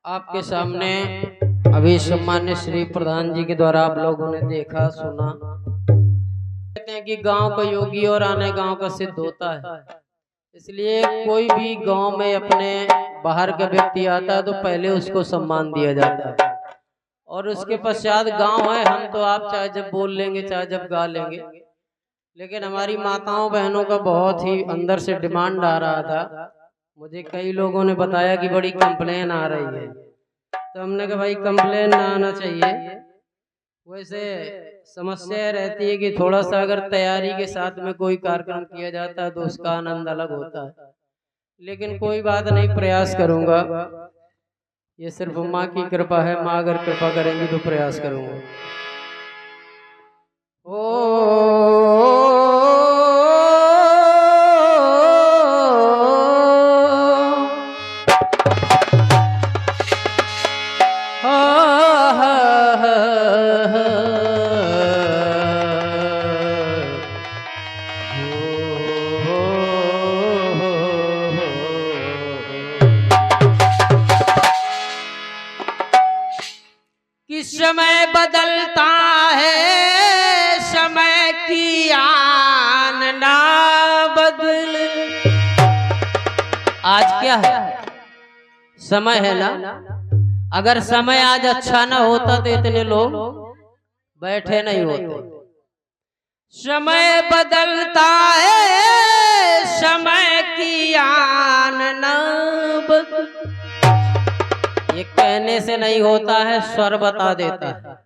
आपके सामने अभी सम्मान्य श्री प्रधान जी के द्वारा आप लोगों ने देखा सुना। कहते हैं कि गांव का योगी और आने गांव का सिद्ध होता है, इसलिए कोई भी गांव में अपने बाहर का व्यक्ति आता है तो पहले उसको सम्मान दिया जाता है और उसके पश्चात गांव है। हम तो आप चाहे जब बोल लेंगे चाहे जब गा लेंगे, लेकिन हमारी माताओं बहनों का बहुत ही अंदर से डिमांड आ रहा था। मुझे कई लोगों ने बताया कि बड़ी कंप्लेन आ रही है, तो हमने कहा भाई कंप्लेन ना आना चाहिए। वैसे समस्या रहती है कि थोड़ा सा अगर तैयारी के साथ में कोई कार्यक्रम किया जाता है तो उसका आनंद अलग होता है, लेकिन कोई बात नहीं, प्रयास करूंगा। ये सिर्फ माँ की कृपा है, माँ अगर कृपा करेंगी तो प्रयास करूंगा। कि समय बदलता है, समय की आन ना बदल। आज क्या है? समय है ना। अगर समय आज अच्छा ना होता तो इतने लोग बैठे नहीं होते। समय बदलता है, समय की आन ना बदल। ये कहने से नहीं होता है, स्वर बता देता है।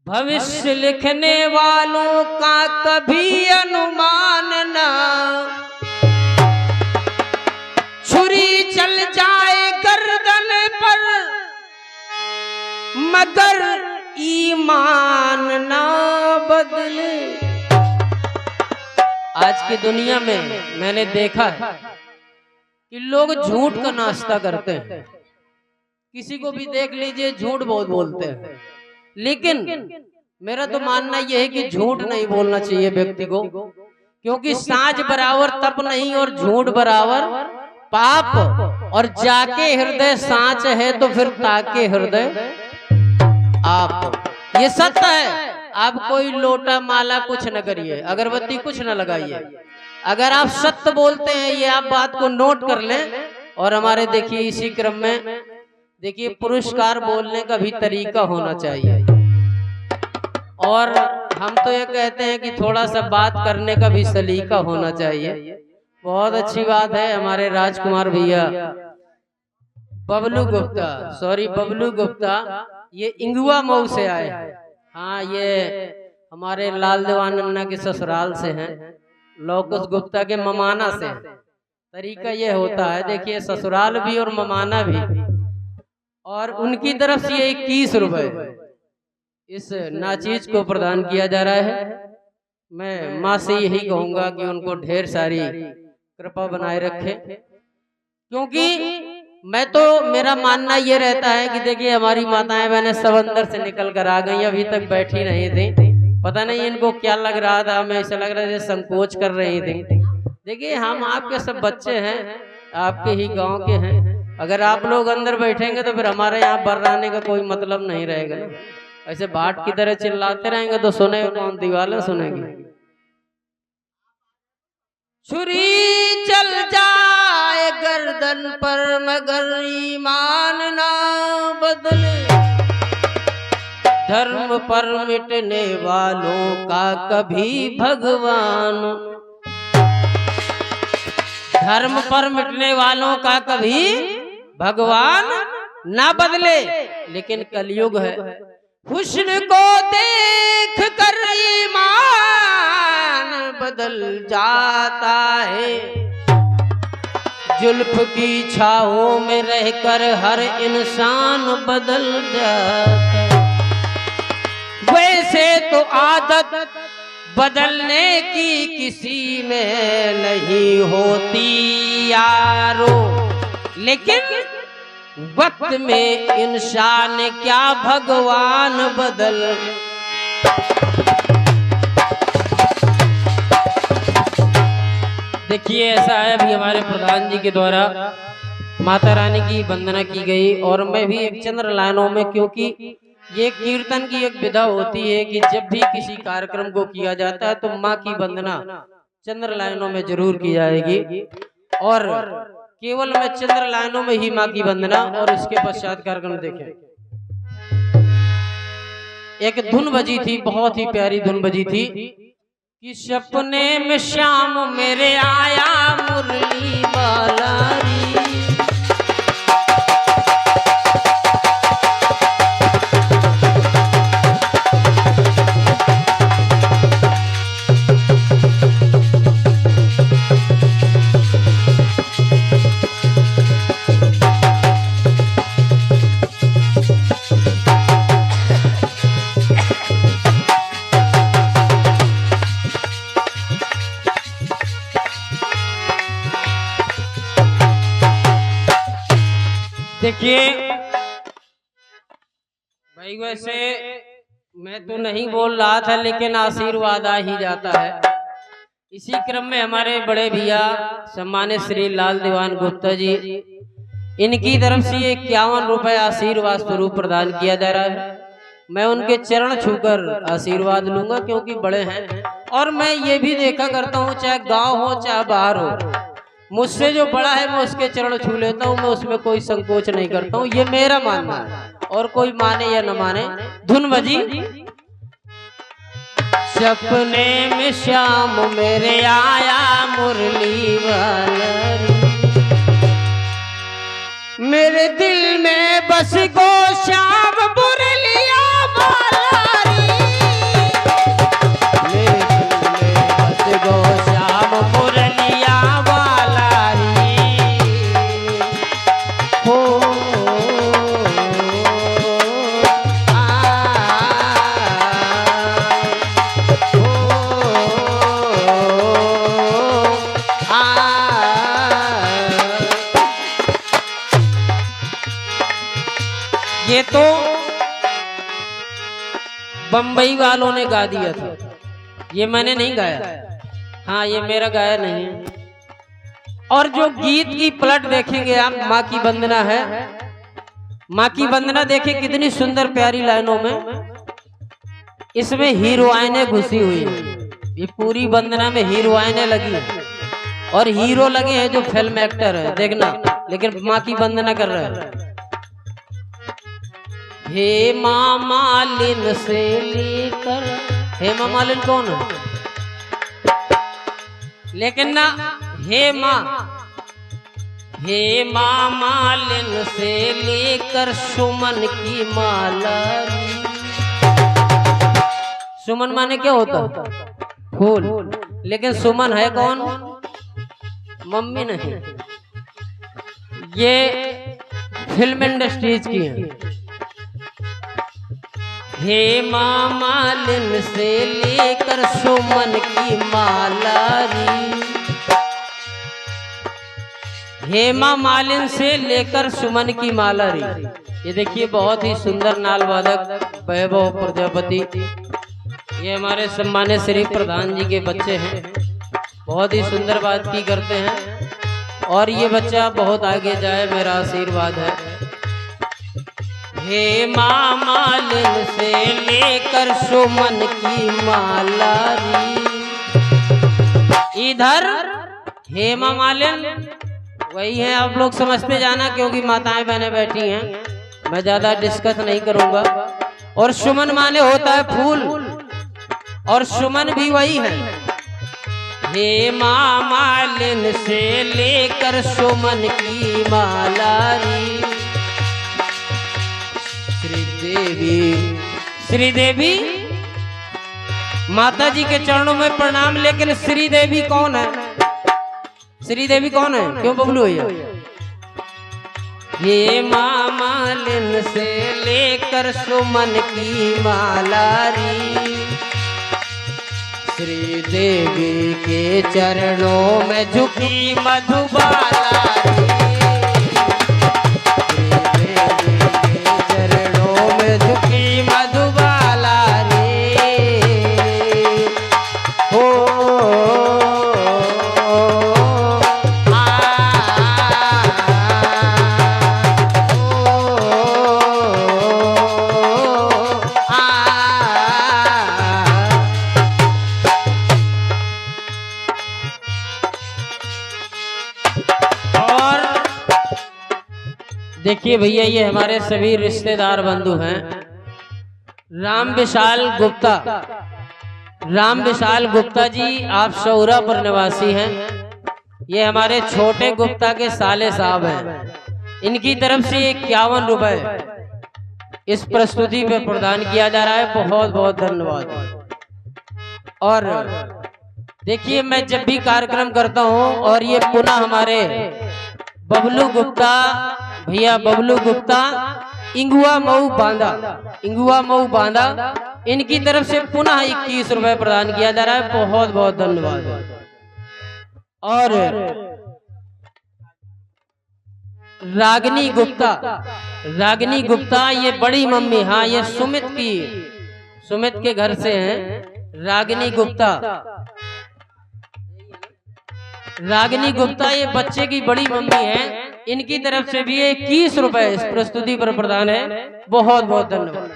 भविष्य लिखने वालों का कभी अनुमान ना। छुरी चल जाए गर्दन पर मगर ईमान ना बदले। आज की दुनिया में मैंने देखा है कि लोग झूठ का नाश्ता करते हैं। किसी को भी देख लीजिए झूठ बहुत बोलते हैं, लेकिन मेरा तो मानना यह है कि झूठ नहीं बोलना चाहिए व्यक्ति को, क्योंकि साँझ बराबर तप नहीं और झूठ बराबर पाप। और जाके हृदय सांच है तो फिर ताके हृदय आप। ये सत्य है। आप कोई लोटा माला कुछ न करिए, अगरबत्ती कुछ न लगाइए। अगर आप सत्य बोलते हैं, ये आप बात को नोट कर लें। और हमारे देखिए इसी क्रम में देखिए पुरस्कार बोलने का भी तरीका होना चाहिए। और हम तो ये कहते हैं कि थोड़ा सा बात करने का भी सलीका होना चाहिए। बहुत अच्छी बात है, हमारे राजकुमार भैया बबलू गुप्ता, बबलू गुप्ता, ये इंगुआ मऊ से आए हैं। हाँ, ये हमारे लाल देवान नन्ना के ससुराल से हैं, लोकुश गुप्ता के ममाना से। तरीका ये होता है, देखिए ससुराल भी और ममाना भी। और उनकी तरफ से 21 रुपए इस नाचीज को प्रदान किया जा रहा है। मैं माँ से यही कहूंगा कि उनको ढेर सारी कृपा बनाए रखे, क्योंकि मैं तो मेरा मानना ये रहता है कि देखिए हमारी माताएं बहनें सब अंदर से निकल कर आ गई, अभी तक बैठी नहीं थी। पता नहीं इनको क्या लग रहा था, हमें ऐसा लग रहा था संकोच कर रही थी। देखिए हम आपके सब बच्चे हैं, आपके ही गांव के हैं। अगर आप लोग अंदर बैठेंगे तो फिर हमारे यहाँ बर्राने का कोई मतलब नहीं रहेगा ना। ऐसे बाट की तरह चिल्लाते रहेंगे तो सुनेगा कौन? दीवारें सुनेगी। छुरी चल जाए गर्दन पर मगर ईमान ना बदले। धर्म पर मिटने वालों का कभी भगवान, धर्म पर मिटने वालों का कभी भगवान ना बदले। लेकिन कलयुग है, हुस्न को देख कर ईमान बदल जाता है। जुल्फ की छाओं में रहकर हर इंसान बदल जाता है। वैसे तो आदत बदलने की किसी में नहीं होती यारो, लेकिन वक्त में इंसान क्या भगवान बदल। देखिए ऐसा है, अभी हमारे प्रधान जी के द्वारा माता रानी की वंदना की गई। और मैं भी एक चंद्र लाइनों में, क्योंकि ये कीर्तन की एक विधा होती है कि जब भी किसी कार्यक्रम को किया जाता है तो माँ की वंदना चंद्र लाइनों में जरूर की जाएगी। और केवल मैं चंद्र लाइनों में ही माँ की वंदना और उसके पश्चात कार्यक्रम देखें। एक धुन बजी थी, बहुत ही प्यारी धुन बजी थी कि सपने में श्याम मेरे आया मुरली वाला री। देखिए भाई, वैसे मैं तो नहीं बोल रहा था, लेकिन आशीर्वाद आ ही जाता है। इसी क्रम में हमारे बड़े भैया सम्मानित श्री लाल दीवान गुप्ता जी, इनकी तरफ से 51 रुपए आशीर्वाद स्वरूप प्रदान किया जा रहा है। मैं उनके चरण छूकर आशीर्वाद लूंगा, क्योंकि बड़े हैं। और मैं ये भी देखा करता हूँ, चाहे गांव हो चाहे बाहर हो, मुझसे जो बड़ा है मैं उसके चरण छू लेता हूँ। मैं उसमें कोई संकोच नहीं करता हूँ, ये मेरा मानना है। और कोई माने या न माने, धुन बजी सपने में श्याम मेरे आया मुरली वाला री, मेरे दिल में बस गो श्याम मुरलिया वाला री, मेरे दिल में बस गो श्याम मुरलिया वाला री। हो ये तो बम्बई वालों ने गा दिया था, ये मैंने नहीं गाया। हाँ, ये मेरा गाया नहीं है। और जो गीत की प्लट देखेंगे आप, माँ की वंदना है। माँ की वंदना देखें कितनी सुंदर प्यारी लाइनों में इसमें हीरोइनें घुसी हुई है। ये पूरी वंदना में हीरोइनें लगी और हीरो लगे हैं जो फिल्म एक्टर है, देखना। लेकिन माँ की वंदना कर रहे हैं। हे माँ मालिन से लेकर, हे माँ मालिन कौन है? लेकिन ना, हे माँ मालिन से लेकर सुमन की माला। सुमन माने क्या होता? फूल। लेकिन सुमन है कौन? मम्मी नहीं, ये फिल्म इंडस्ट्रीज की है। हे माँ मालिन से लेकर सुमन की माला री, हे माँ मालिन से लेकर सुमन की माला री। ये देखिए बहुत ही सुंदर नाल वादक वैभव प्रजापति, ये हमारे सम्मानित श्री प्रधान जी के बच्चे हैं। बहुत ही सुंदर बात की करते हैं और ये बच्चा बहुत आगे जाए, मेरा आशीर्वाद है। हे माँ मालिन से लेकर सुमन की माला री, इधर हे माँ मालिन वही है, आप लोग समझते जाना, क्योंकि माताएं बहनें बैठी हैं, मैं ज्यादा डिस्कस नहीं करूंगा। और सुमन माने होता है फूल, और सुमन भी वही है। हे माँ मालिन से लेकर सुमन की माला री, श्री देवी माता जी के चरणों में प्रणाम। लेकिन श्री देवी कौन है? श्री देवी कौन है? क्यों बबलू भैया? ये माँ मालिन से लेकर सुमन की माला री, श्री देवी के चरणों में झुकी मधुबाला री, झुकी मधुबाला रे। हो आ देखिए भैया, ये हमारे सभी रिश्तेदार बंधु हैं। राम विशाल गुप्ता, राम विशाल गुप्ता जी, आप शौरापुर निवासी हैं। ये हमारे छोटे गुप्ता के साले साहब हैं। इनकी तरफ से 51 रुपए इस प्रस्तुति पे प्रदान किया जा रहा है। बहुत बहुत धन्यवाद। और देखिए, मैं जब भी कार्यक्रम करता हूं और ये पुनः हमारे बबलू गुप्ता भैया, बबलू गुप्ता इंगुआ मऊ बांदा, इंगुआ मऊ बांदा, इनकी तरफ से पुनः 21 रुपए प्रदान किया जा रहा है। बहुत बहुत धन्यवाद। और रागिनी गुप्ता, रागिनी गुप्ता ये बड़ी मम्मी, हाँ ये सुमित की, सुमित के घर से हैं। रागिनी गुप्ता, रागिनी गुप्ता ये बच्चे की बड़ी मम्मी है। इनकी तरफ से भी 21 रुपए इस प्रस्तुति पर प्रदान है। बहुत बहुत धन्यवाद।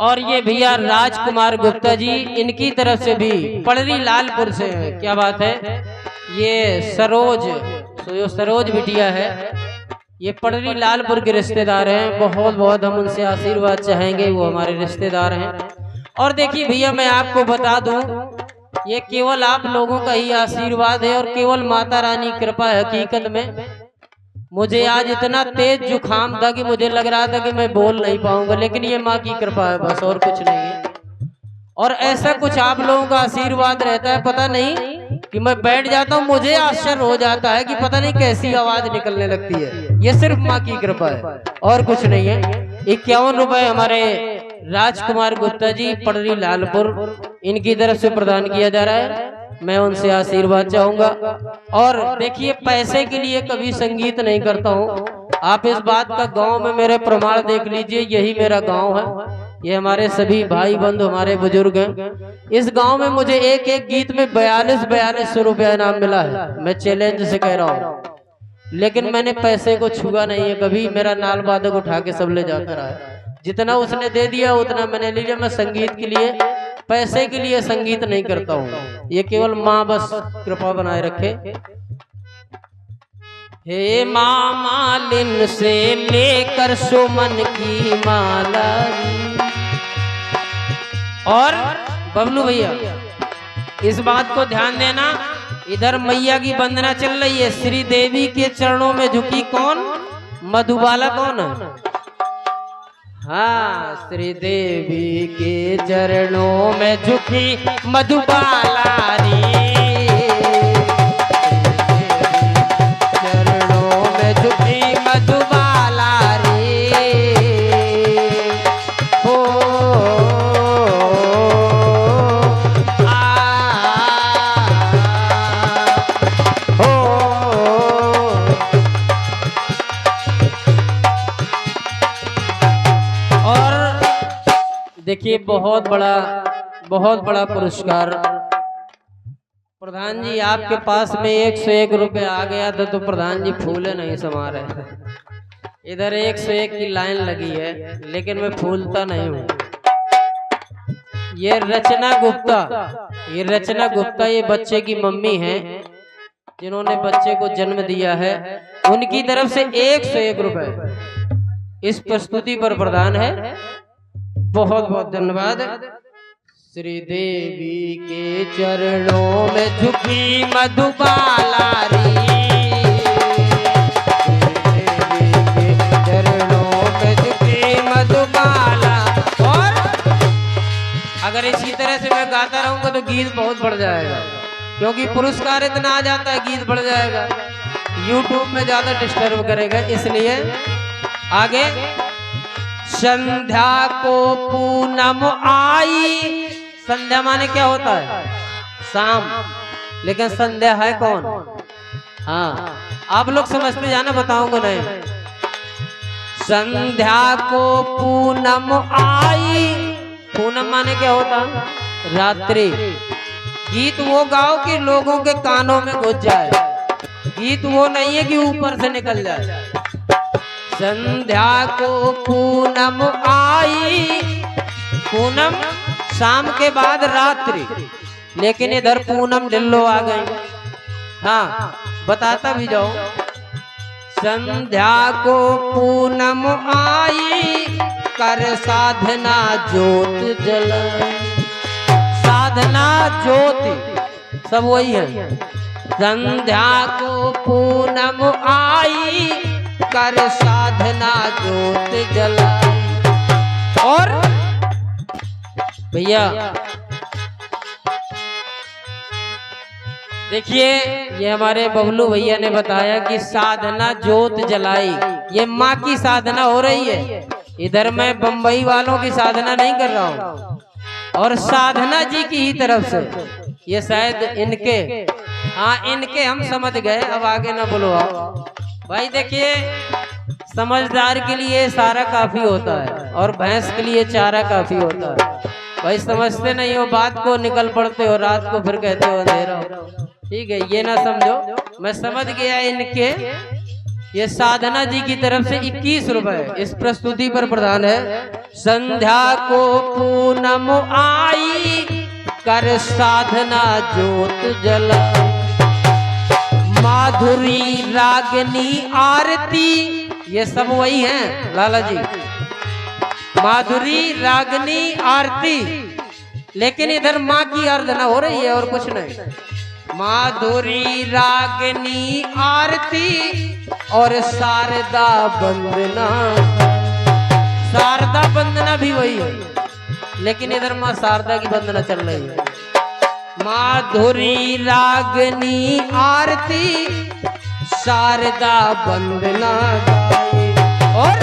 और ये भैया राजकुमार गुप्ता जी, इनकी तरफ से भी पड़री लालपुर से है। क्या बात है, ये सरोज बिटिया है, ये पड़री लालपुर के रिश्तेदार हैं। बहुत बहुत हम उनसे आशीर्वाद चाहेंगे, वो हमारे रिश्तेदार हैं। और देखिए भैया, मैं आपको बता दूं, ये केवल आप लोगों का ही आशीर्वाद है और केवल माता रानी कृपा है। हकीकत में मुझे आज इतना तेज जुखाम था कि मुझे लग रहा था कि मैं बोल नहीं पाऊंगा, लेकिन ये माँ की कृपा है बस, और कुछ नहीं है। और ऐसा कुछ आप लोगों का आशीर्वाद रहता है, पता नहीं कि मैं बैठ जाता हूँ, मुझे आश्चर्य हो जाता है कि पता नहीं कैसी आवाज निकलने लगती है। ये सिर्फ माँ की कृपा है और कुछ नहीं है। 51 रुपए हमारे राजकुमार गुप्ता जी, पड़री लालपुर, इनकी तरफ से प्रदान किया जा रहा है। मैं उनसे आशीर्वाद चाहूंगा। और देखिए, पैसे के लिए कभी संगीत नहीं करता हूँ। आप इस बात का गांव में मेरे प्रमाण देख लीजिए, यही मेरा गांव है। ये हमारे सभी भाई बंधु, हमारे बुजुर्ग हैं। इस गांव में मुझे एक एक गीत में 4200 रुपया इनाम मिला है। मैं चैलेंज से कह रहा हूँ, लेकिन मैंने पैसे को छुआ नहीं है कभी। मेरा नाल वादक उठा के सब ले जाता रहा है। जितना उसने दे दिया उतना मैंने ले लिया। मैं संगीत के लिए, पैसे के लिए संगीत नहीं करता हूँ। ये केवल माँ बस कृपा बनाए रखे। हे माँ मालिन से लेकर सुमन की माला। और बबलू भैया, इस बात को ध्यान देना, इधर मैया की वंदना चल रही है। श्री देवी के चरणों में झुकी कौन? मधुबाला कौन है? हाँ, श्री देवी के चरणों में झुकी मधुबाला रे, चरणों में झुकी मधुबाला रे। हो देखिए, बहुत बड़ा पुरस्कार। प्रधान जी, आपके पास में 101 रुपए आ गया था तो प्रधान जी फूले नहीं समा रहे। इधर 101 की लाइन लगी है, लेकिन मैं फूलता नहीं हूँ। ये रचना गुप्ता, ये बच्चे की मम्मी है, जिन्होंने बच्चे को जन्म दिया है। उनकी तरफ से 101 रुपए इस प्रस्तुति पर प्रदान है। बहुत बहुत धन्यवाद। श्री देवी के चरणों में झुकी मधुबाला रे, देवी के चरणों में झुकी मधुबाला। और अगर इसी तरह से मैं गाता रहूंगा तो गीत बहुत बढ़ जाएगा, क्योंकि पुरस्कार इतना आ जाता है, गीत बढ़ जाएगा, YouTube में ज्यादा डिस्टर्ब करेगा। इसलिए आगे। संध्या को पूनम आई, संध्या माने क्या होता है? शाम, लेकिन संध्या है कौन? हाँ, आप लोग समझते जाना, बताऊंगा नहीं। संध्या को पूनम आई, पूनम माने क्या होता? रात्रि। गीत वो गाओ कि लोगों के कानों में घुस जाए। गीत वो नहीं है कि ऊपर से निकल जाए। संध्या को पूनम आई, पूनम शाम के बाद रात्रि, लेकिन इधर पूनम ढिल्लो आ गई। हाँ, बताता भी जाओ। संध्या को पूनम आई, कर साधना ज्योत जलाई। साधना ज्योति सब वही है। संध्या को पूनम आई, कर साधना ज्योत जलाई। और भैया देखिए, ये हमारे बबलू भैया ने बताया कि साधना ज्योत जलाई, ये माँ की साधना हो रही है। इधर मैं बम्बई वालों की साधना नहीं कर रहा हूँ, और साधना जी की ही तरफ से। ये शायद इनके, हाँ इनके हम समझ गए, अब आगे ना बोलो आप भाई। देखिए, समझदार के लिए सारा काफी होता है और भैंस के लिए चारा काफी होता है। भाई समझते नहीं हो बात को, निकल पड़ते हो रात को, फिर कहते हो अंधेरा। ठीक है, ये ना समझो, मैं समझ गया इनके। ये साधना जी की तरफ से 21 रुपए इस प्रस्तुति पर प्रदान है। संध्या को पूनम आई, कर साधना ज्योत जला। माधुरी रागनी आरती, ये सब वही हैं लाला जी। माधुरी रागनी आरती, लेकिन इधर माँ की आराधना हो रही है और कुछ नहीं। माधुरी रागनी आरती और शारदा वंदना। शारदा वंदना भी वही है, लेकिन इधर माँ शारदा की वंदना चल रही है। माधुरी रागनी आरती, शारदा वंदना। और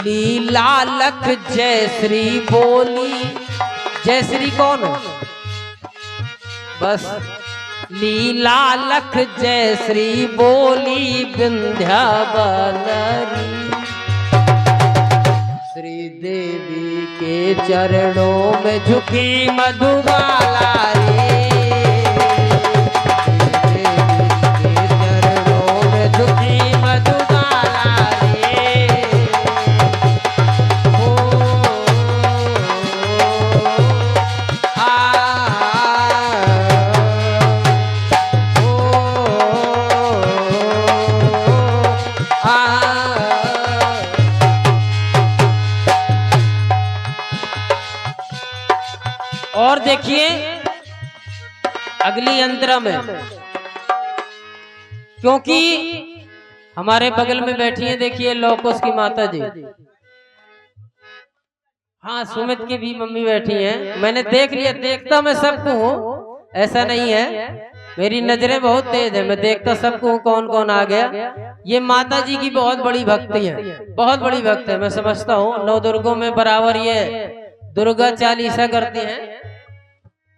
लीला लख जय श्री बोली। जय श्री कौन है? बस लीला लख जय श्री बोली, विंध्यावलरी। श्री देवी के चरणों में झुकी मधुबाला रे। श्री देवी के चरणों में झुकी मधुबाला रे। और देखिए अगली अंतरा में, क्योंकि हमारे बगल में बैठी है, देखिए लोकोस की माता जी। हाँ, सुमित की भी मम्मी बैठी हैं। मैंने देख लिया, देखता मैं सबको हूँ, ऐसा नहीं है, मेरी नजरें बहुत तेज है, मैं देखता सबको हूँ कौन कौन आ गया। ये माता जी की बहुत बड़ी भक्ति है, बहुत बड़ी भक्त है। मैं समझता हूँ 9 दुर्गों में बराबर ये दुर्गा चालीसा करती हैं।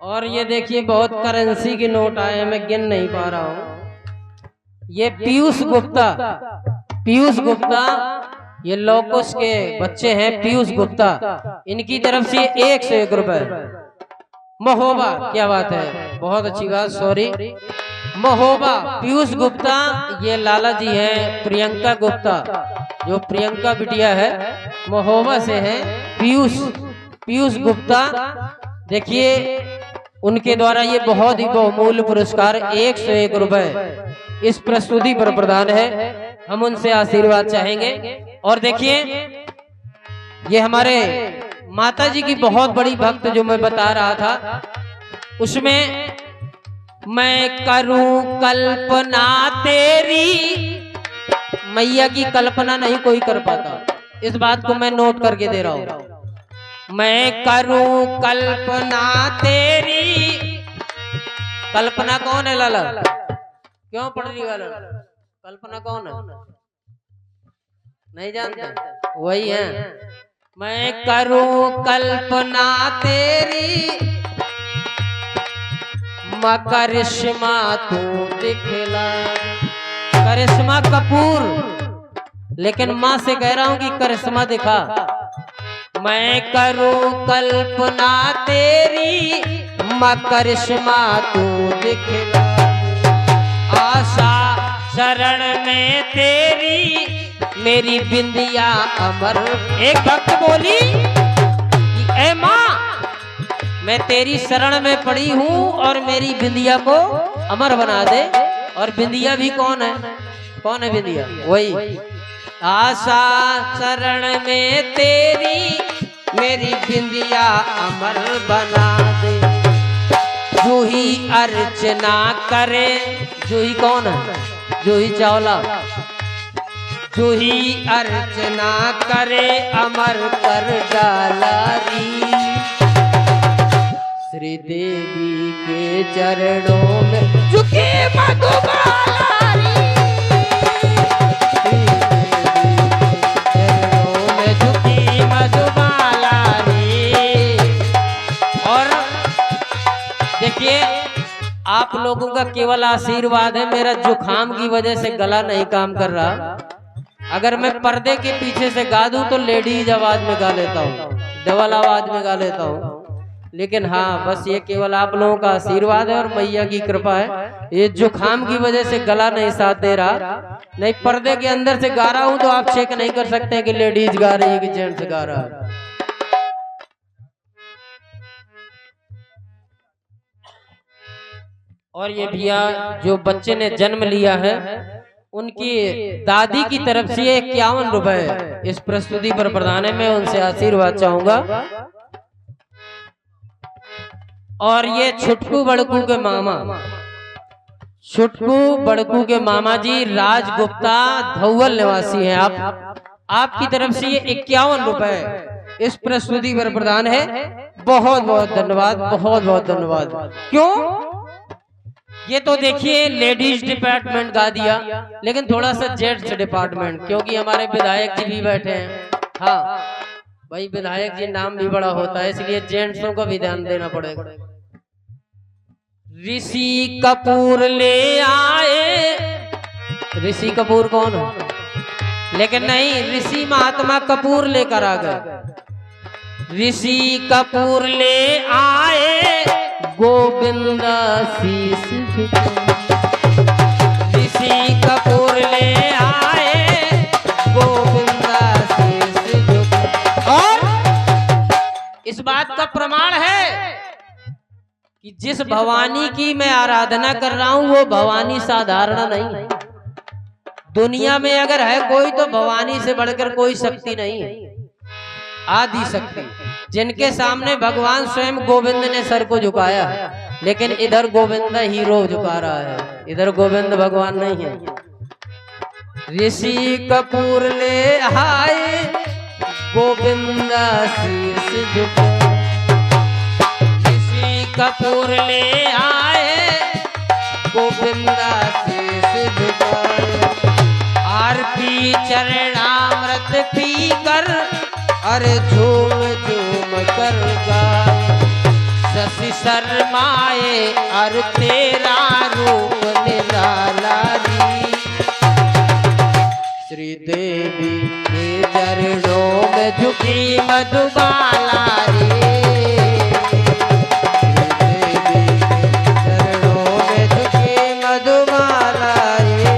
और ये देखिए बहुत करेंसी के नोट आए हैं, मैं गिन नहीं पा रहा हूँ। ये पीयूष गुप्ता, पीयूष गुप्ता, ये लोकोस के बच्चे हैं, पीयूष गुप्ता, इनकी तरफ से 101 रुपए। महोबा, क्या बात है, बहुत अच्छी बात, सॉरी। महोबा पीयूष गुप्ता, ये लाला जी हैं प्रियंका गुप्ता, जो प्रियंका बिटिया है, महोबा से है पीयूष गुप्ता। देखिए उनके द्वारा ये बहुत ही बहुमूल्य पुरस्कार 101 रुपए इस प्रस्तुति पर प्रदान है। हम उनसे आशीर्वाद चाहेंगे। और देखिए ये हमारे माता जी की बहुत बड़ी भक्त जो मैं बता रहा था, उसमें मैं करूं कल्पना तेरी, मैया की कल्पना नहीं कोई कर पाता, इस बात को मैं नोट करके दे रहा हूं। मैं करूं कल्पना तेरी, कल्पना कौन है लाला, क्यों पढ़ रही वाला, कल्पना कौन है, नहीं जानते, वही है। मैं करूं कल्पना तेरी, करिश्मा तू दिखला। करिश्मा कपूर, लेकिन माँ से कह रहा हूं कि करिश्मा दिखा। मैं करूं कल्पना तेरी, करिश्मा तू दिखला। आशा शरण में तेरी, मेरी बिंदिया अमर। एक भक्त बोली, ऐ माँ मैं तेरी शरण में पड़ी हूँ और मेरी बिंदिया को अमर बना दे। और बिंदिया भी कौन है, कौन है बिंदिया? वही। आशा शरण में तेरी मेरी बिंदिया अमर बना दे। जूही अर्चना करे, जूही कौन है? जूही चावला। जूही अर्चना करे अमर कर डालारी। श्री देवी के चरणों में झुकी मधुबालारी। श्री देवी के चरणों में झुकी मधुबालारी। और देखिए, आप लोगों का केवल आशीर्वाद है। मेरा जुखाम की वजह से गला नहीं काम कर रहा। अगर मैं पर्दे के पीछे से गा दूं तो लेडीज आवाज में गा लेता हूँ, डबल आवाज में गा लेता हूँ। लेकिन हाँ, बस ये केवल आप लोगों का आशीर्वाद है और मैया की कृपा है। ये जुखाम की वजह से गला नहीं साथ दे रहा। नहीं, पर्दे के अंदर से गा रहा हूँ तो आप चेक नहीं कर सकते कि लेडीज गा रही है कि जेंट्स गा रहा है। और ये भैया जो बच्चे ने जन्म लिया है, उनकी दादी की तरफ से 51 रुपए इस प्रस्तुति पर प्रदान है। मैं उनसे आशीर्वाद चाहूंगा। और ये छुटकू बड़कू के मामा, छुटकू बड़कू के मामा जी राजगुप्ता धौवल निवासी हैं। आपकी तरफ से ये 51 रुपए इस प्रस्तुति पर प्रदान है। बहुत बहुत धन्यवाद, बहुत बहुत धन्यवाद। क्यों? ये तो देखिए लेडीज डिपार्टमेंट गा दिया, लेकिन थोड़ा सा जेंट्स डिपार्टमेंट, क्योंकि हमारे विधायक जी भी बैठे हैं। हाँ भाई, विधायक जी नाम भी बड़ा होता है, इसलिए जेंट्सों को भी ध्यान देना पड़ेगा। ऋषि कपूर ले आए। ऋषि कपूर कौन है? लेकिन नहीं, ऋषि महात्मा कपूर लेकर आ गए। ऋषि कपूर ले आए गोविंद शीश झुकाए। ऋषि कपूर ले आए गोविंद शीश झुकाए। और इस बात का प्रमाण है कि जिस भवानी की मैं आराधना कर रहा हूं वो भवानी साधारण नहीं। दुनिया में अगर है कोई तो भवानी से बढ़कर कोई शक्ति नहीं है, आदि शक्ति, जिनके सामने भगवान स्वयं गोविंद ने सर को झुकाया है। लेकिन इधर गोविंद हीरो झुका रहा है, इधर गोविंद भगवान नहीं है। ऋषि कपूर ले आए गोविंद शीश झुकाए। ऋषि कपूर ले आए गोविंद शीश झुकाए। आरती चरणामृत पी कर अरे झूम झूम कर गाए। शशि शर्माए अर तेरा रूप निराला री। श्री देवी के चरणों में झुकी मधुबाला री। श्री देवी के चरणों में झुकी मधुबाला री।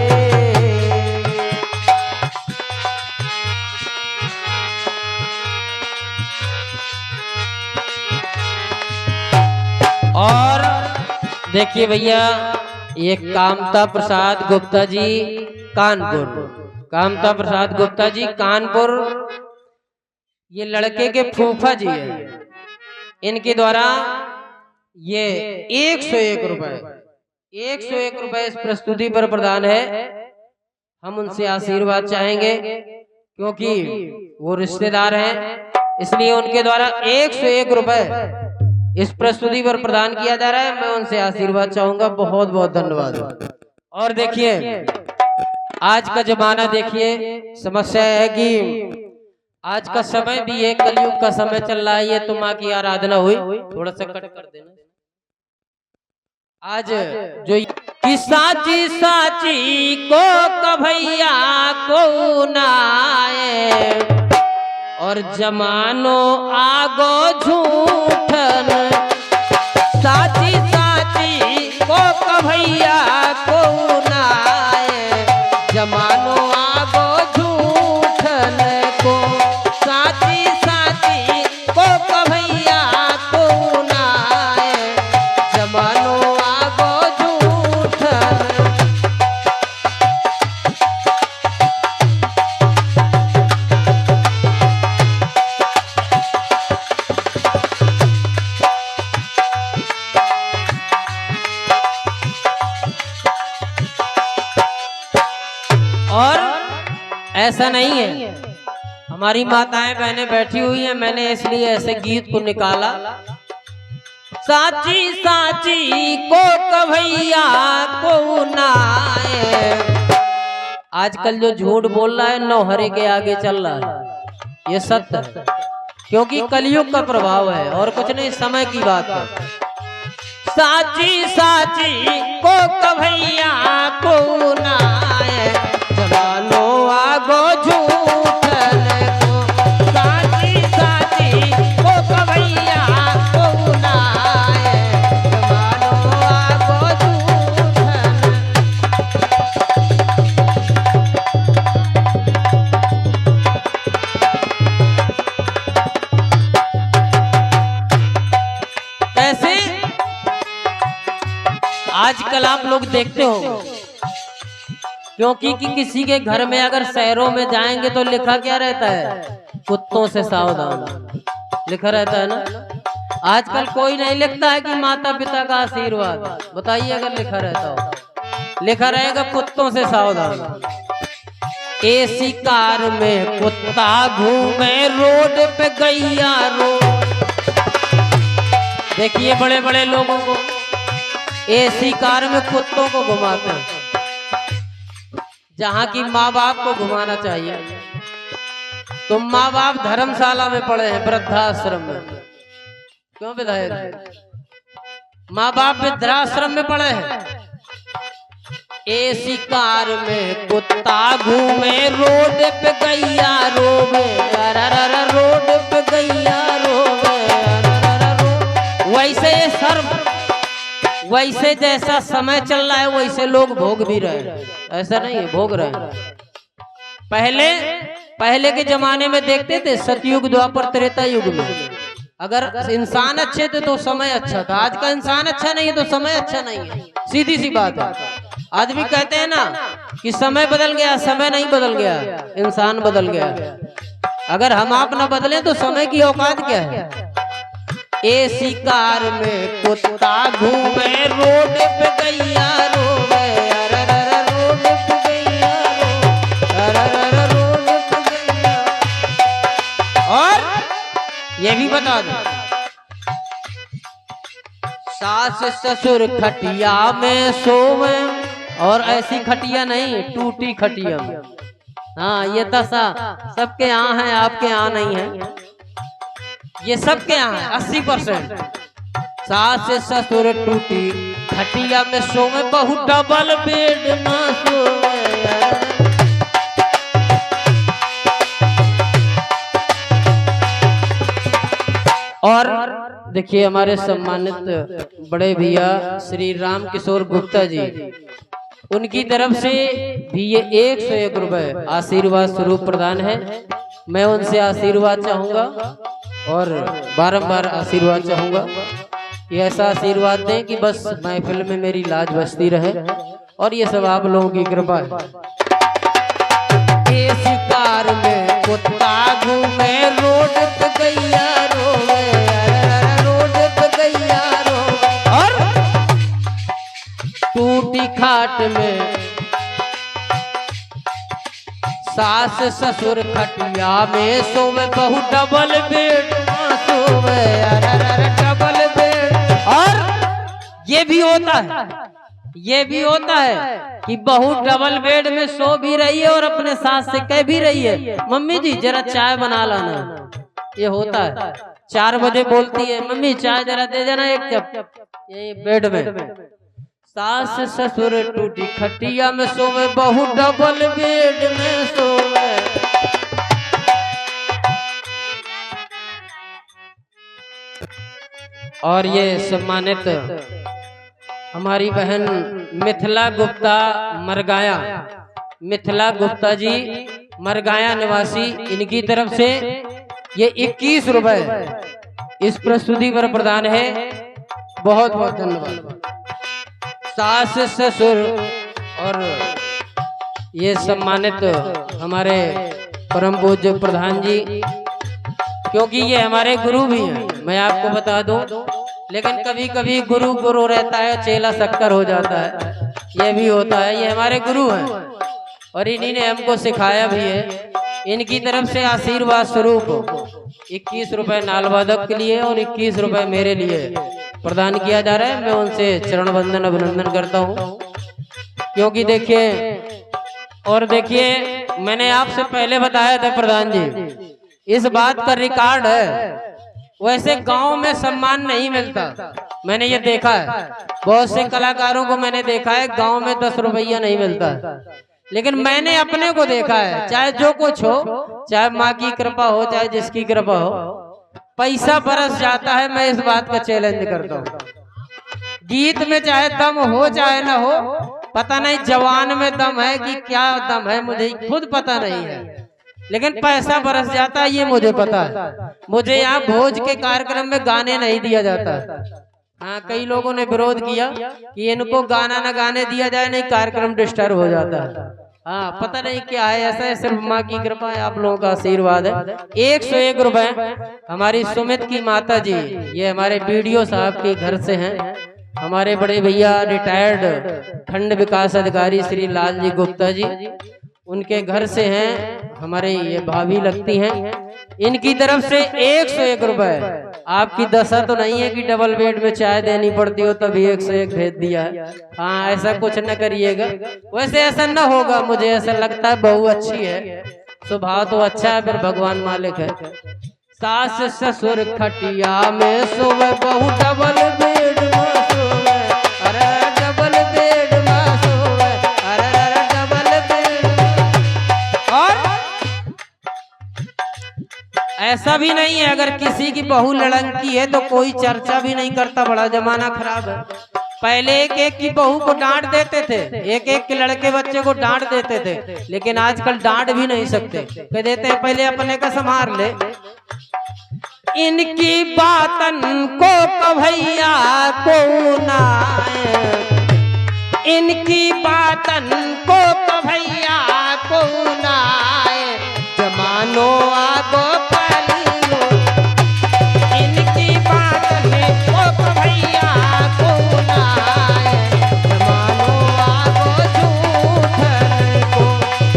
और देखिए भैया, ये कामता प्रसाद गुप्ता जी कानपुर, कामता प्रसाद गुप्ता जी कानपुर, ये लड़के के फूफा जी हैं। इनके द्वारा ये 101 रुपए, 101 रुपए इस प्रस्तुति पर प्रदान है। हम उनसे आशीर्वाद चाहेंगे क्योंकि वो रिश्तेदार हैं, इसलिए उनके द्वारा 101 रुपए इस प्रस्तुति पर प्रदान किया जा रहा है। मैं उनसे आशीर्वाद चाहूंगा। बहुत बहुत धन्यवाद। और देखिए, आज का जमाना देखिए, समस्या है कि आज का समय भी है, कलयुग का समय चल रहा है। ये तो माँ की आराधना हुई, थोड़ा सा कट कर देना। आज जो कि साची साची को कभैया को नाए और जमानो आगो झूठन। साची साची को कभैया को नाए जमानो आगो झूठन को। साची साची को कभैया को नाए जमानो आगो झूठन। और ऐसा नहीं है, हमारी माताएं बहनें बैठी हुई हैं, मैंने इसलिए ऐसे गीत को निकाला। साची साची को कभैया को नाए। आजकल जो झूठ बोल रहा है नौहरे के आगे चल रहा है, ये सत्य है, क्योंकि कलयुग का प्रभाव है और कुछ नहीं, समय की बात है। साची साची को कभैया को नाए, जवानो आगो झूठन को। साची साची को कभैया को नाए, जवानो आगो झूठन। कैसे आजकल आप लोग देखते हो, क्योंकि किसी के घर में अगर शहरों में जाएंगे तो लिखा क्या रहता है, कुत्तों से सावधान लिखा रहता है ना। आजकल कोई नहीं लिखता है कि माता पिता का आशीर्वाद, बताइए अगर लिखा रहता हो, लिखा रहेगा कुत्तों से सावधान। एसी कार में कुत्ता घूमे रोड पे गैया रो। देखिए बड़े बड़े लोगों को एसी कार में कुत्तों को घुमाते हैं, जहाँ की माँ बाप को घुमाना चाहिए। तो माँ बाप धर्मशाला में पड़े हैं, वृद्धाश्रम में, क्यों विधायक? माँ बाप वृद्धाश्रम में पड़े हैं। एसी कार में कुत्ता घूमे रोड पे गैया रोवे, रोड पे गैया रोवे। वैसे ये सर्व, वैसे जैसा समय चल रहा है वैसे लोग भोग भी रहे हैं, ऐसा नहीं है, भोग रहे हैं। पहले के जमाने में देखते थे सतयुग द्वापर त्रेता युग में अगर इंसान अच्छे थे तो समय अच्छा था। आज का इंसान अच्छा नहीं है तो समय अच्छा नहीं है, सीधी सी बात है। आदमी कहते हैं ना कि समय बदल गया, समय नहीं बदल गया, इंसान बदल गया। अगर हम आप ना बदले तो समय की औकात क्या है। एसी कार में कुत्ता घूमे रोड पे गैया रोवे, रोड पे गैया रोड पे गैया। और ये भी बता दो, सास ससुर खटिया में सोवे, और ऐसी खटिया नहीं, टूटी खटिया में। हाँ ये दशा सबके यहाँ है, आपके यहाँ नहीं है, ये सबके यहाँ है 80%। सास ससुर टूटी खटिया में सोवे, बहु डबल बेड में सोवे। और देखिए हमारे सम्मानित बड़े भैया श्री राम किशोर गुप्ता जी, उनकी तरफ से भी ये 101 रुपए आशीर्वाद स्वरूप प्रदान है। मैं उनसे आशीर्वाद चाहूंगा और बारंबार आशीर्वाद चाहूंगा। ये ऐसा आशीर्वाद दें कि बस महफिल में मेरी लाज बचती रहे, और ये सब आप लोगों की कृपा है। इस कार में कुत्ता घूमे रोड पे गैया रोवे, रोड पे गैया रोवे। और टूटी खाट में सास ससुर खटिया में सोवे, बहु डबल बेड में सोवे, डबल बेड। और ये भी होता है, ये भी होता है कि बहू डबल बेड में सो भी रही है और अपने सास से कह भी रही है, मम्मी जी जरा चाय बना लाना। ये होता है, 4 बजे बोलती है, मम्मी चाय जरा दे देना एक कप, ये बेड में। सास ससुर टूटी खटिया में सोवे, बहू डबल बेड में सोवे। और ये सम्मानित हमारी बहन मिथिला गुप्ता मरगाया, मिथिला गुप्ता जी मरगाया निवासी, इनकी तरफ से ये 21 रुपए इस प्रस्तुति पर प्रदान है। बहुत बहुत धन्यवाद। सास ससुर और ये सम्मानित हमारे परम पूज्य प्रधान जी, क्योंकि ये हमारे गुरु भी हैं, मैं आपको बता दूं। लेकिन कभी कभी गुरु गुरु रहता है, चेला शक्कर हो जाता है, ये भी होता है। ये हमारे गुरु हैं, और इन्हीं ने हमको सिखाया भी है। इनकी तरफ से आशीर्वाद स्वरूप 21 रुपए नालवादक के लिए और 21 रुपए मेरे लिए प्रदान किया जा रहा है। मैं उनसे चरण वंदन अभिनंदन करता हूँ, क्योंकि देखिए और देखिए मैंने आपसे पहले बताया था प्रधान जी, इस बात का रिकॉर्ड है। वैसे गांव में सम्मान नहीं मिलता, मैंने ये देखा है। बहुत से कलाकारों को मैंने देखा है गांव में 10 रुपया नहीं मिलता, लेकिन मैंने अपने को देखा है, चाहे जो कुछ हो, चाहे माँ की कृपा हो, चाहे जिसकी कृपा हो, पैसा बरस जाता है। मैं इस बात का चैलेंज करता हूँ। गीत में चाहे दम हो चाहे ना हो, पता नहीं जवान में दम है कि क्या दम है, मुझे खुद पता नहीं है, लेकिन पैसा बरस जाता है ये मुझे पता है। मुझे यहाँ भोज के कार्यक्रम में गाने नहीं दिया जाता। हाँ, कई लोगों ने विरोध किया कि इनको गाना न गाने दिया जाए, नहीं कार्यक्रम डिस्टर्ब हो जाता है। हाँ, पता नहीं क्या है, ऐसा है, सिर्फ माँ की कृपा है, आप लोगों का आशीर्वाद है। 101 रुपए हमारी सुमित की माता जी, ये हमारे बीडीओ साहब के घर से हैं। हमारे बड़े भैया रिटायर्ड खंड विकास अधिकारी श्री लाल जी गुप्ता जी, उनके घर से हैं। हमारे ये भाभी लगती हैं, इनकी तरफ से 101 रुपए। आपकी दशा तो नहीं है कि डबल बेड में चाय देनी पड़ती हो तभी 101 भेज दिया है। हाँ, ऐसा कुछ न करिएगा, वैसे ऐसा न होगा। मुझे ऐसा लगता है बहू अच्छी है, स्वभाव तो अच्छा है, फिर भगवान मालिक है। सास ससुर खटिया में सोवे, बहू डबल बेड में सोवे, अरे डबल बेड में सोवे, अरे डबल बेड। और ऐसा भी नहीं है अगर किसी की बहू लड़की है तो कोई चर्चा भी नहीं करता, बड़ा जमाना खराब है। पहले एक एक की बहू को डांट देते थे, एक एक के लड़के बच्चे को डांट देते थे, लेकिन आजकल डांट भी नहीं सकते, कह देते हैं पहले अपने का संभाल ले। इनकी बातन को कभैया को ना, इनकी बातन को कभैया को ना, जमानो आगो पलियो, इनकी बातन को कभैया को ना, जमानो आगो झूठन को,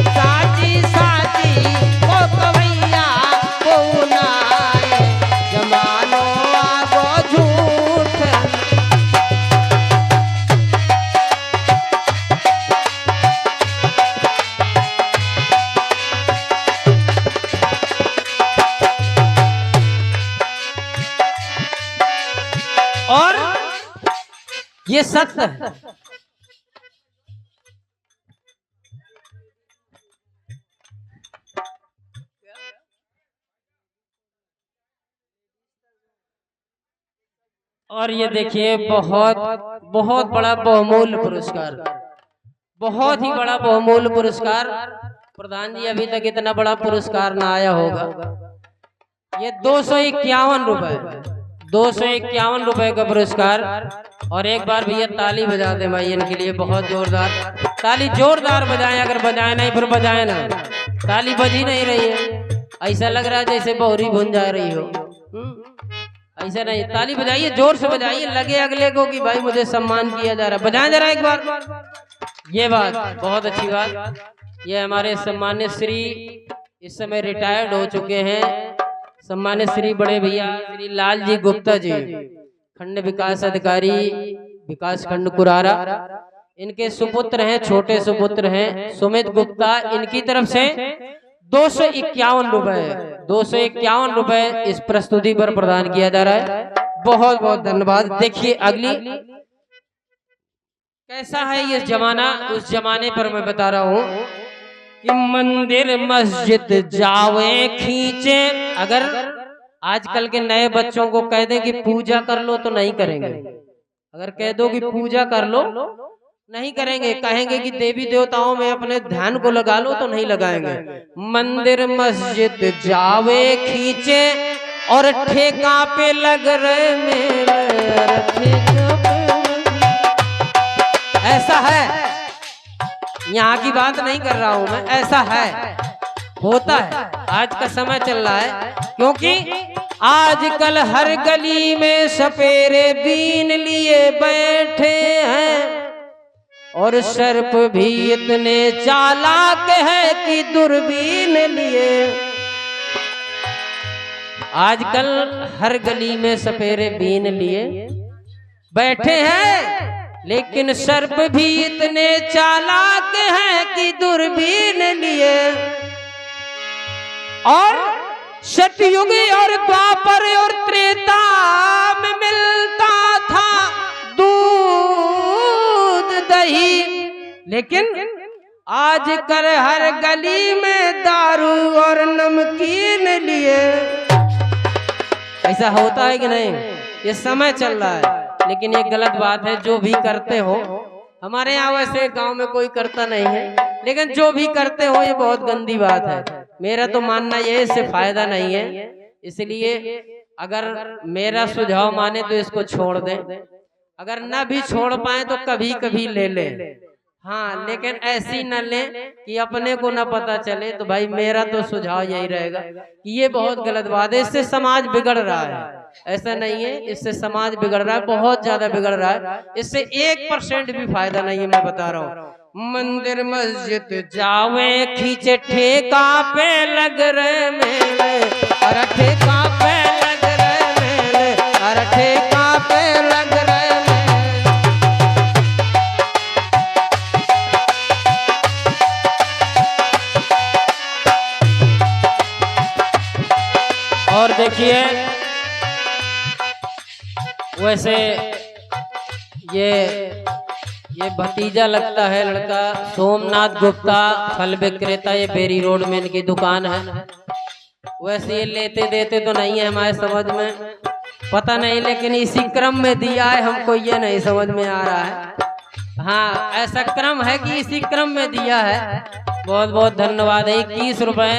साची साची को कभैया को ना, जमानो आगो झूठन। और ये सत्य है। और ये देखिए बहुत बहुत बड़ा बहुमूल्य पुरस्कार, बहुत ही बड़ा बहुमूल्य पुरस्कार। प्रधान जी अभी तक इतना बड़ा पुरस्कार ना आया होगा। ये 251 रुपए, 251 रुपए का पुरस्कार। और एक बार भैया ताली बजा दे भाई इनके लिए, बहुत जोरदार ताली, जोरदार बजाएं। अगर बजाए नहीं फिर बजाए ना, ताली बजी नहीं रही है, ऐसा लग रहा है जैसे बहुरी भुन जा रही हो। ऐसा नहीं, ताली बजाइए, जोर से बजाइए, लगे अगले को कि भाई मुझे सम्मान किया जा रहा है। बजाएं जरा एक बार। ये बात बहुत अच्छी बात। ये हमारे सम्मान्य श्री इस समय रिटायर्ड हो चुके हैं, सम्मानित श्री बड़े भैया श्री लाल जी गुप्ता जी, खंड विकास अधिकारी विकास खंड कुरारा। इनके सुपुत्र हैं, छोटे सुपुत्र हैं सुमित गुप्ता। इनकी तरफ से 251 रुपए, 251 रुपए इस प्रस्तुति पर प्रदान किया जा रहा है। बहुत बहुत धन्यवाद। देखिए अगली कैसा है ये जमाना, उस जमाने पर मैं बता रहा हूँ कि मंदिर मस्जिद जावे खींचे। अगर आजकल के नए बच्चों को कह दें कि पूजा कर लो तो नहीं करेंगे, अगर कह दो कि पूजा कर लो नहीं करेंगे, कहेंगे कि देवी देवताओं में अपने ध्यान को लगा लो तो नहीं लगाएंगे। मंदिर मस्जिद जावे खींचे और ठेका पे लग रहे मेरे, ठेका पे। ऐसा है, यहाँ की बात नहीं कर रहा हूं मैं, ऐसा है, होता है, आज का समय चल रहा है। क्योंकि आजकल हर गली में सपेरे बीन लिए बैठे हैं, और सर्प भी इतने चालाक है कि दूरबीन लिए। आजकल हर गली में सपेरे बीन लिए बैठे हैं, लेकिन सर्प भी इतने चालाक हैं कि दूरबीन लिए। और सतयुग और द्वापर और त्रेता में मिलता था दूध दही, लेकिन आजकल हर गली में दारू और नमकीन लिए। ऐसा होता है कि नहीं? ये समय चल रहा है, लेकिन ये गलत बात है। जो भी करते हो, हमारे यहाँ वैसे गांव में कोई करता नहीं है, लेकिन जो भी करते हो ये बहुत गंदी बात है। मेरा तो मानना ये इससे फायदा नहीं है, इसलिए अगर मेरा सुझाव माने तो इसको छोड़ दें। अगर न भी छोड़ पाए तो कभी कभी ले लें, हाँ, लेकिन ऐसी न लें कि अपने को न पता चले। तो भाई मेरा तो सुझाव यही रहेगा कि ये बहुत गलत बात है, इससे समाज बिगड़ रहा है। ऐसा नहीं है, इससे समाज बिगड़ रहा है, बहुत ज्यादा बिगड़ रहा है। इससे 1% भी फायदा नहीं है, मैं बता रहा हूँ। मंदिर मस्जिद जावे खींचे ठेका पे लग रहे मेले, अरे ठेका पे लग रहे मेले, अरे ठेका पे लग रहे मेले। और देखिए वैसे ये भतीजा लगता है लड़का, सोमनाथ गुप्ता फल विक्रेता, ये बेरी रोड में इनकी दुकान है। वैसे ये लेते देते तो नहीं है हमारे समझ में, पता नहीं, लेकिन इसी क्रम में दिया है, हमको ये नहीं समझ में आ रहा है। हाँ, ऐसा क्रम है कि इसी क्रम में दिया है। बहुत बहुत धन्यवाद है। 21 रुपए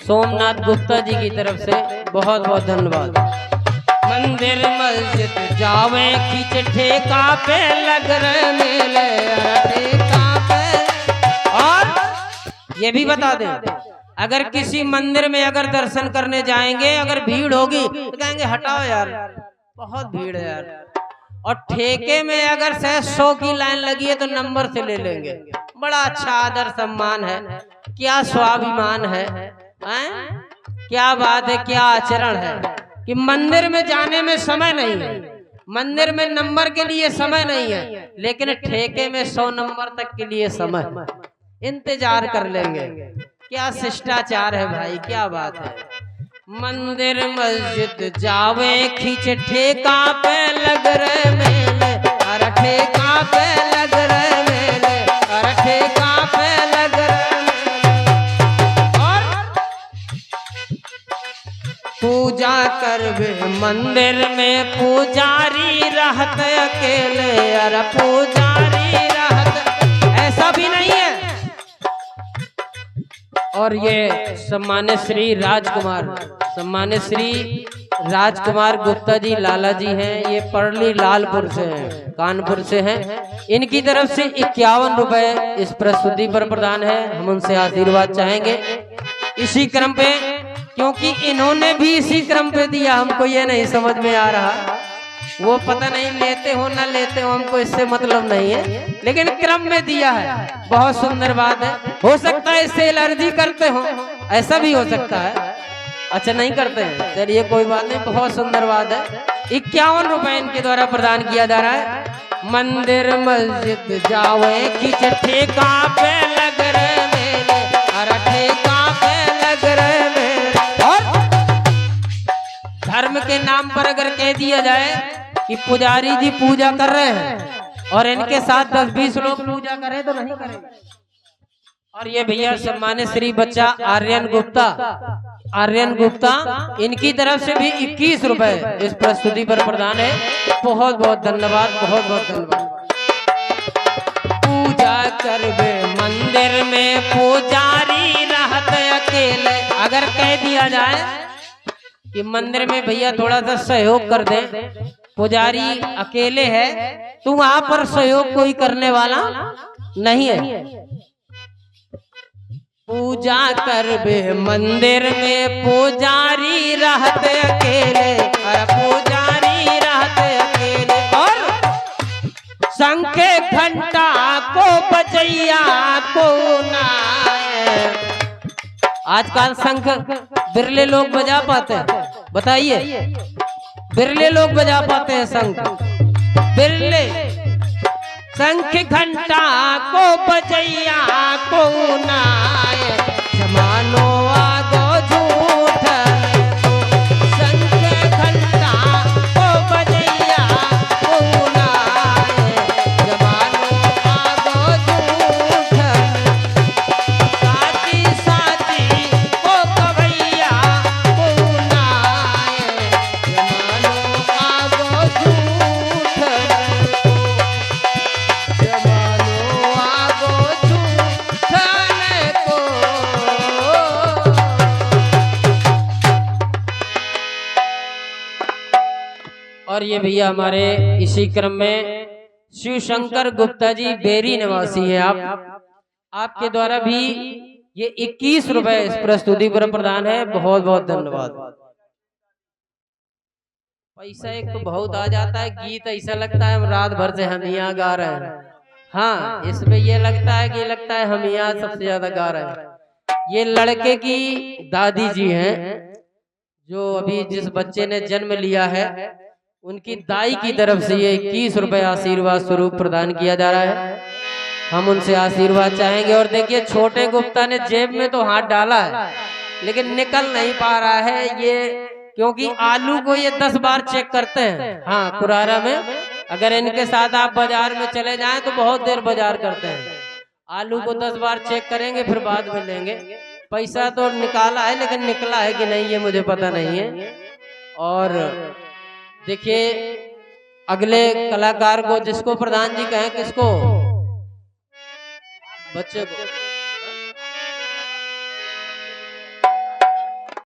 सोमनाथ गुप्ता जी की तरफ से बहुत बहुत धन्यवाद। मंदिर मस्जिद जावे खींच ठेका पे लग रहे मेले, ठेका पे। और ये भी बता दें, अगर किसी मंदिर में अगर दर्शन करने जाएंगे, अगर भीड़ होगी तो कहेंगे हटाओ यार, बहुत भीड़ है यार। और ठेके में अगर 100 की लाइन लगी है तो नंबर से ले लेंगे। बड़ा अच्छा आदर सम्मान है, क्या स्वाभिमान है, क्या बात है, क्या आचरण है कि मंदिर में जाने में समय नहीं है, मंदिर में नंबर के लिए समय नहीं है, लेकिन ठेके में 100 नंबर तक के लिए समय, इंतजार कर लेंगे। क्या शिष्टाचार है भाई, क्या बात है। मंदिर मस्जिद जावे खींच ठेका पे लग रहे मेले, अरे ठेका पे लग रहे मेले, अरे ठेका पे लग रहे मेले। और पूजा करवे मंदिर में पुजारी रहत अकेले, अरे पुजारी रहत, ऐसा भी नहीं है। और ये सम्मानित श्री राजकुमार गुप्ता जी लाला जी हैं, ये परली लालपुर से हैं, कानपुर से हैं। इनकी तरफ से 51 रुपए इस प्रस्तुति पर प्रदान है, हम उनसे आशीर्वाद चाहेंगे इसी क्रम पे, क्योंकि इन्होंने भी इसी क्रम पे दिया। हमको ये नहीं समझ में आ रहा, वो पता नहीं लेते हो ना लेते हो, हमको इससे मतलब नहीं है, लेकिन क्रम में दिया है। बहुत सुंदर बात है। हो सकता है इससे एलर्जी करते हो, ऐसा भी हो सकता है। अच्छा, नहीं करते हैं, चलिए कोई बात नहीं, बहुत सुंदर बात है। 51 रुपए इनके द्वारा प्रदान किया जा रहा है। मंदिर मस्जिद जावे खींच ठेका पे लग रहे मेले, अरे ठेका पे लग रहे मेले। और धर्म के नाम पर अगर कह दिया जाए कि पुजारी जी पूजा कर रहे हैं और इनके साथ 10-20 लोग पूजा करें तो नहीं करेंगे। और ये भैया सम्मानित श्री बच्चा आर्यन गुप्ता, इनकी तरफ से भी 21 रुपए इस प्रस्तुति पर प्रदान है। बहुत बहुत धन्यवाद, बहुत बहुत धन्यवाद। पूजा करवे मंदिर में पुजारी रहत अकेले, अगर कह दिया जाए कि मंदिर में भैया थोड़ा सा सहयोग कर दे, पुजारी अकेले है, तो वहां पर सहयोग कोई करने वाला नहीं है। पूजा करवे मंदिर में पुजारी रहते अकेले, अरे पुजारी रहते अकेले। और शंख घंटा को बजैया को नाए। आजकल शंख बिरले लोग बजा पाते हैं, बताइए, बिरले लोग बजा पाते हैं शंख, बिरले। शंख घंटा को बजैया को नाए, जमानो आगो झूठ। शंख घंटा को बजैया को नाए, जमानो आगो झूठ। साथी साथी को कवैया को नाए, जमानो आगो झूठ। और ये भैया हमारे इसी क्रम में शिव शंकर गुप्ता जी बेरी निवासी है। आपके द्वारा भी ये 21 रुपए इस प्रस्तुति पर प्रदान है। बहुत बहुत धन्यवाद। पैसा एक तो बहुत आ जाता है, गीत ऐसा लगता है हम रात भर से हम यहाँ गा रहे हैं। हाँ, इसमें ये लगता है हम यहाँ सबसे ज्यादा गा रहे हैं। ये लड़के की दादी जी हैं, जो अभी जिस बच्चे ने जन्म लिया है उनकी दाई की तरफ से ये 21 रुपए आशीर्वाद स्वरूप प्रदान किया जा रहा है। हम उनसे आशीर्वाद चाहेंगे। और देखिए, छोटे गुप्ता ने जेब में तो हाथ डाला है लेकिन निकल नहीं पा रहा है ये, क्योंकि आलू को ये 10 बार चेक करते हैं। हाँ, कुरारा में अगर इनके साथ आप बाजार में चले जाएं तो बहुत देर बाजार करते हैं। आलू को 10 बार चेक करेंगे, फिर बाद में लेंगे। पैसा तो निकाला है लेकिन निकला है कि नहीं ये मुझे पता नहीं है। और देखिए, अगले कलाकार को, जिसको प्रधान जी कहें, किसको, बच्चे को